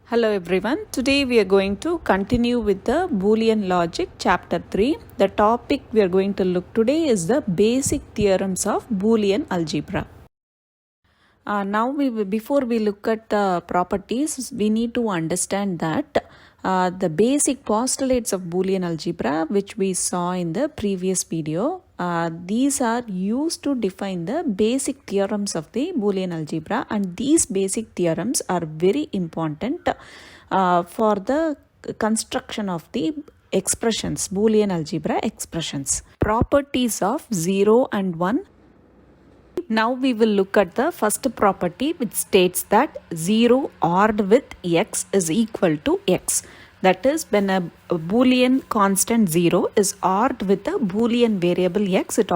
Hello everyone. Today we are going to continue with the Boolean logic chapter 3. The topic we are going to look today is the basic theorems of Boolean algebra. Before we look at the properties, we need to understand that the basic postulates of Boolean algebra, which we saw in the previous video, these are used to define the basic theorems of the Boolean algebra, and these basic theorems are very important for the construction of the expressions, Boolean algebra expressions. Properties of 0 and 1. Now we will look at the first property, which states that 0 ORed with x is equal to x. That is, when a Boolean constant 0 is ORed with a Boolean variable x, it's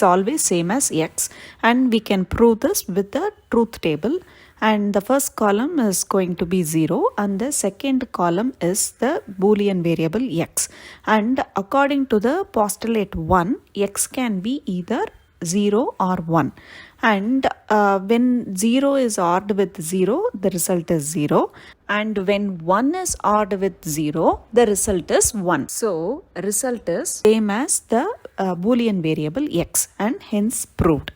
always same as x, and we can prove this with the truth table. And the first column is going to be 0 and the second column is the Boolean variable x. And according to the postulate 1, x can be either 0 or 1, and when 0 is ORed with 0, the result is 0, and when 1 is ORed with 0, the result is 1. So result is same as the Boolean variable x, and hence proved.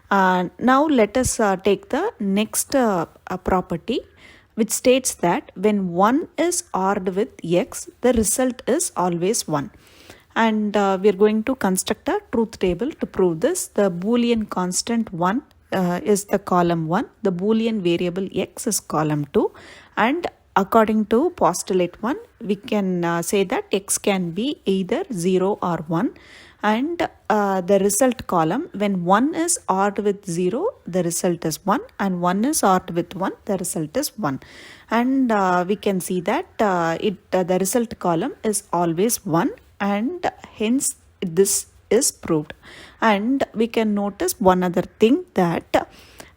Now let us take the next property, which states that when 1 is ORed with x, the result is always 1. And we are going to construct a truth table to prove this. The Boolean constant 1 is the column 1, the Boolean variable x is column 2, and according to postulate 1, we can say that x can be either 0 or 1, and the result column, when 1 is ORed with 0, the result is 1, and 1 is ORed with 1, the result is 1. And we can see that the result column is always 1, and hence this is proved. And we can notice one other thing, that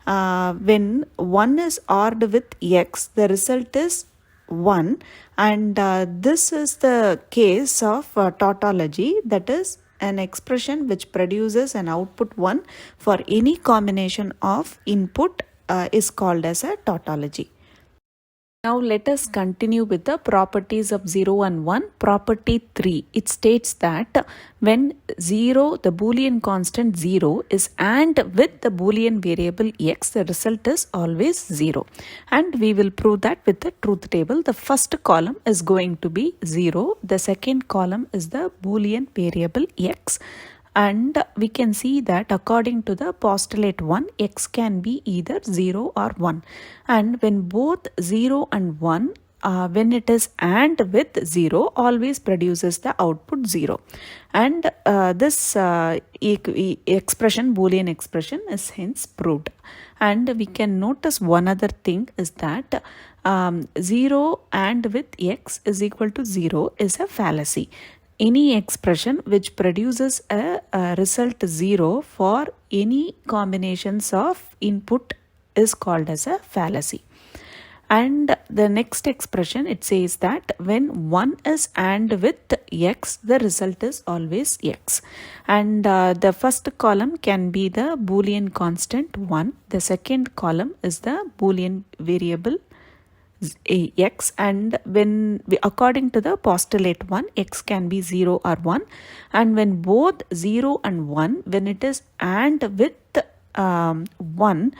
when 1 is ORed with x, the result is 1, and this is the case of tautology, that is an expression which produces an output 1 for any combination of input is called as a tautology. Now let us continue with the properties of 0 and 1. Property 3, it states that when 0, the Boolean constant 0 is AND with the Boolean variable x, the result is always 0. And we will prove that with the truth table. The first column is going to be 0, the second column is the Boolean variable x. And we can see that according to the postulate 1, x can be either 0 or 1. And when both 0 and 1, when it is AND with 0, always produces the output 0. And this expression, Boolean expression, is hence proved. And we can notice one other thing is that 0 AND with x is equal to 0 is a fallacy. Any expression which produces a result 0 for any combinations of input is called as a fallacy. And the next expression, it says that when 1 is AND with x, the result is always x. And the first column can be the Boolean constant 1. The second column is the Boolean variable x, and when according to the postulate 1, x can be 0 or 1, and when both 0 and 1, when it is AND with 1,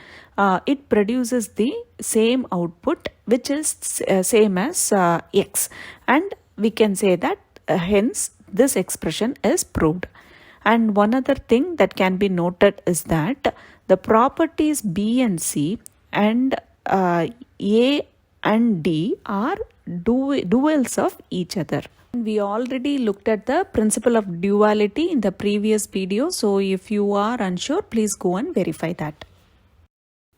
it produces the same output, which is same as x, and we can say that hence this expression is proved. And one other thing that can be noted is that the properties b and c and a and D are duals of each other. We already looked at the principle of duality in the previous video, so if you are unsure, please go and verify that.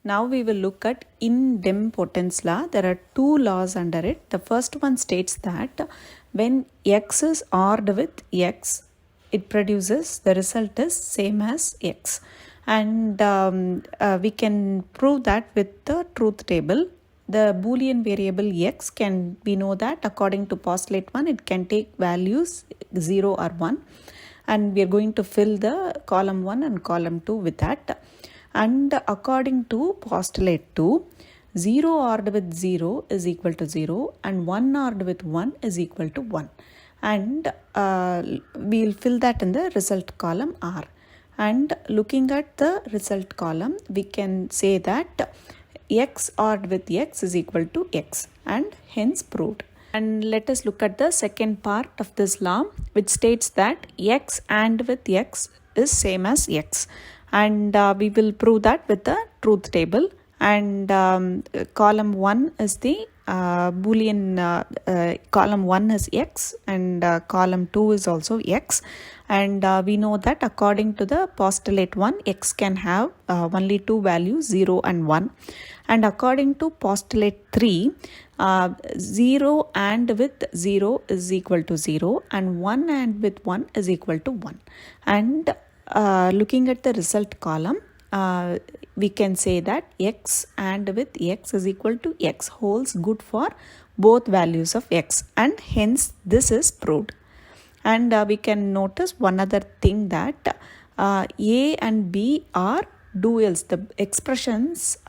Now we will look at idempotence law. There are two laws under it. The first one states that when x is ORed with x, it produces the result is same as x. And we can prove that with the truth table. The Boolean variable x can, we know that according to postulate 1, it can take values 0 or 1, and we are going to fill the column 1 and column 2 with that. And according to postulate 2, 0 ORed with 0 is equal to 0 and 1 ORed with 1 is equal to 1. And we'll fill that in the result column R. And looking at the result column, we can say that x ORed with x is equal to x, and hence proved. And let us look at the second part of this law, which states that x AND with x is same as x. And we will prove that with the truth table. And column 1 is the Boolean, column 1 is x, and column 2 is also x. And we know that according to the postulate 1, x can have only two values, 0 and 1. And according to postulate 3, 0 AND with 0 is equal to 0 and 1 AND with 1 is equal to 1. And looking at the result column, we can say that x AND with x is equal to x holds good for both values of x, and hence this is proved. And we can notice one other thing, that A and B are duals. The expressions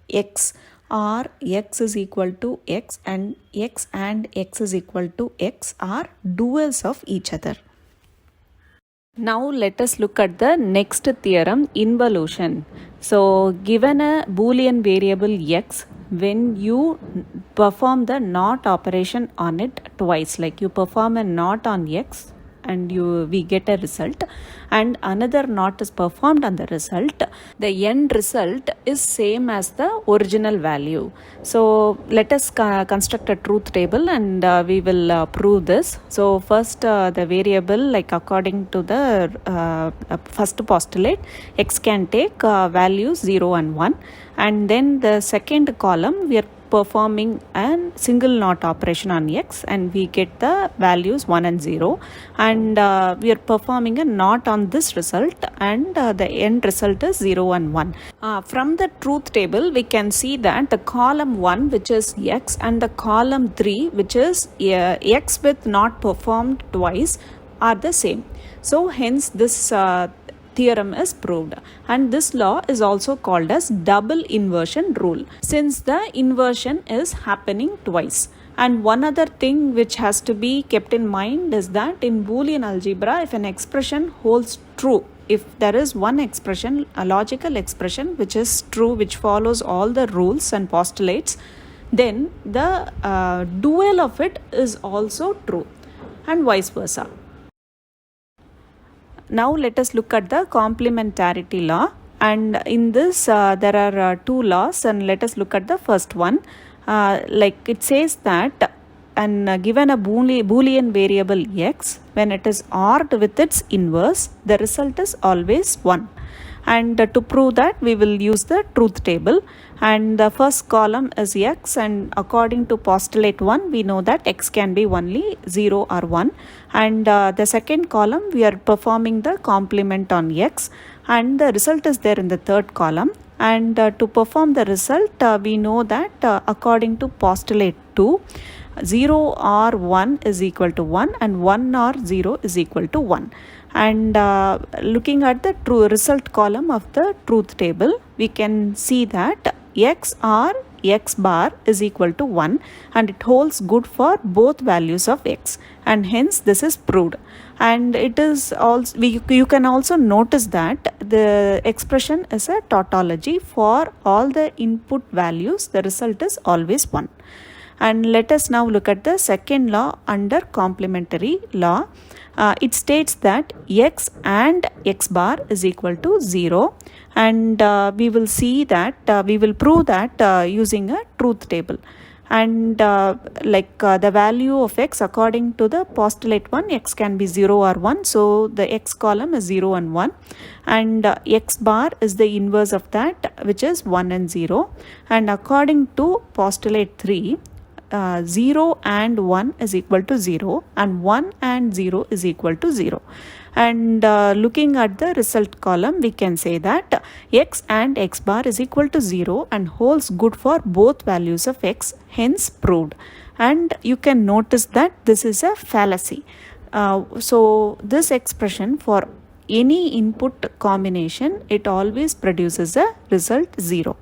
x are x is equal to x and x is equal to x are duals of each other. Now let us look at the next theorem, involution. So given a Boolean variable x, when you perform the NOT operation on it twice, like you perform a NOT on x and we get a result, and another NOT is performed on the result, the end result is same as the original value. So let us construct a truth table, and we will prove this. So first the variable, like according to the first postulate, x can take values 0 and 1, and then the second column we are performing a single NOT operation on x, and we get the values 1 and 0, and we are performing a NOT on this result, and the end result is 0 and 1. From the truth table, we can see that the column 1, which is x, and the column 3, which is x with NOT performed twice, are the same. So hence this theorem is proved, and this law is also called as double inversion rule, since the inversion is happening twice. And one other thing which has to be kept in mind is that in Boolean algebra, if an expression holds true, if there is one expression, a logical expression which is true, which follows all the rules and postulates, then the dual of it is also true, and vice versa. Now let us look at the complementarity law, and in this there are two laws, and let us look at the first one. Like it says that, and given a Boolean variable x, when it is ORed with its inverse, the result is always 1. And to prove that, we will use the truth table, and the first column is x, and according to postulate 1, we know that x can be only 0 or 1, and the second column we are performing the complement on x, and the result is there in the third column. And to perform the result, we know that according to postulate 2, 0 or 1 is equal to 1 and 1 or 0 is equal to 1. And looking at the true result column of the truth table, we can see that x or x bar is equal to 1, and it holds good for both values of x, and hence this is proved. And it is also, you can also notice that the expression is a tautology. For all the input values, the result is always 1. And let us now look at the second law under complementary law. It states that x and x bar is equal to 0, and we will see that we will prove that using a truth table. And the value of x according to the postulate 1, x can be 0 or 1, so the x column is 0 and 1, and x bar is the inverse of that, which is 1 and 0. And according to postulate 3, 0 and 1 is equal to 0, and 1 and 0 is equal to 0. And looking at the result column, we can say that x and x bar is equal to 0 and holds good for both values of x, hence proved. And you can notice that this is a fallacy. So this expression for any input combination, it always produces a result 0.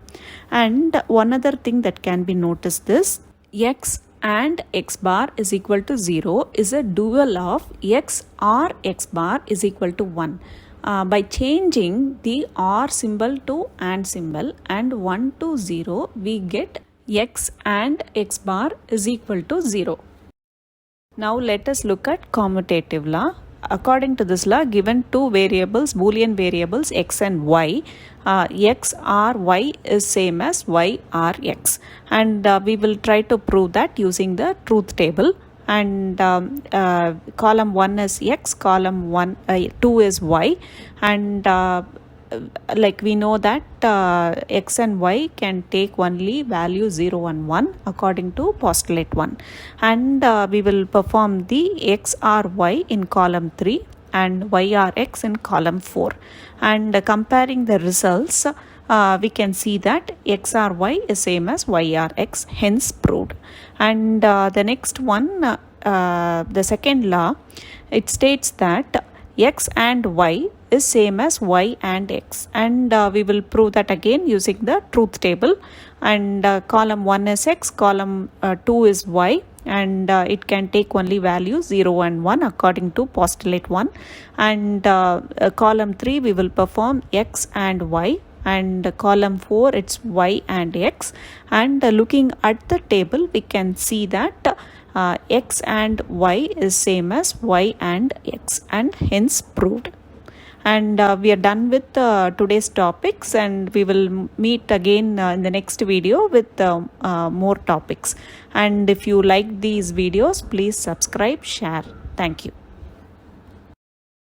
And one other thing that can be noticed is x and x bar is equal to 0 is a dual of x or x bar is equal to 1. By changing the or symbol to and symbol and 1 to 0, we get x and x bar is equal to 0. Now let us look at commutative law. According to this law, given two variables, Boolean variables x and y, x or y is same as y or x, and we will try to prove that using the truth table. And column 1 is x, column 2 is y, and like we know that x and y can take only value 0 and 1 according to postulate 1, and we will perform the x or y in column 3 and y or x in column 4, and comparing the results we can see that x or y is same as y or x, hence proved. And the next one, the second law, it states that x and y is same as y and x, and we will prove that again using the truth table. And column 1 is x, column 2 is y, and it can take only values 0 and 1 according to postulate 1. And column 3 we will perform x and y, and column 4 it's y and x. And looking at the table, we can see that x and y is same as y and x, and hence proved. And we are done with today's topics, and we will meet again in the next video with more topics. And if you like these videos, please subscribe, share. Thank you.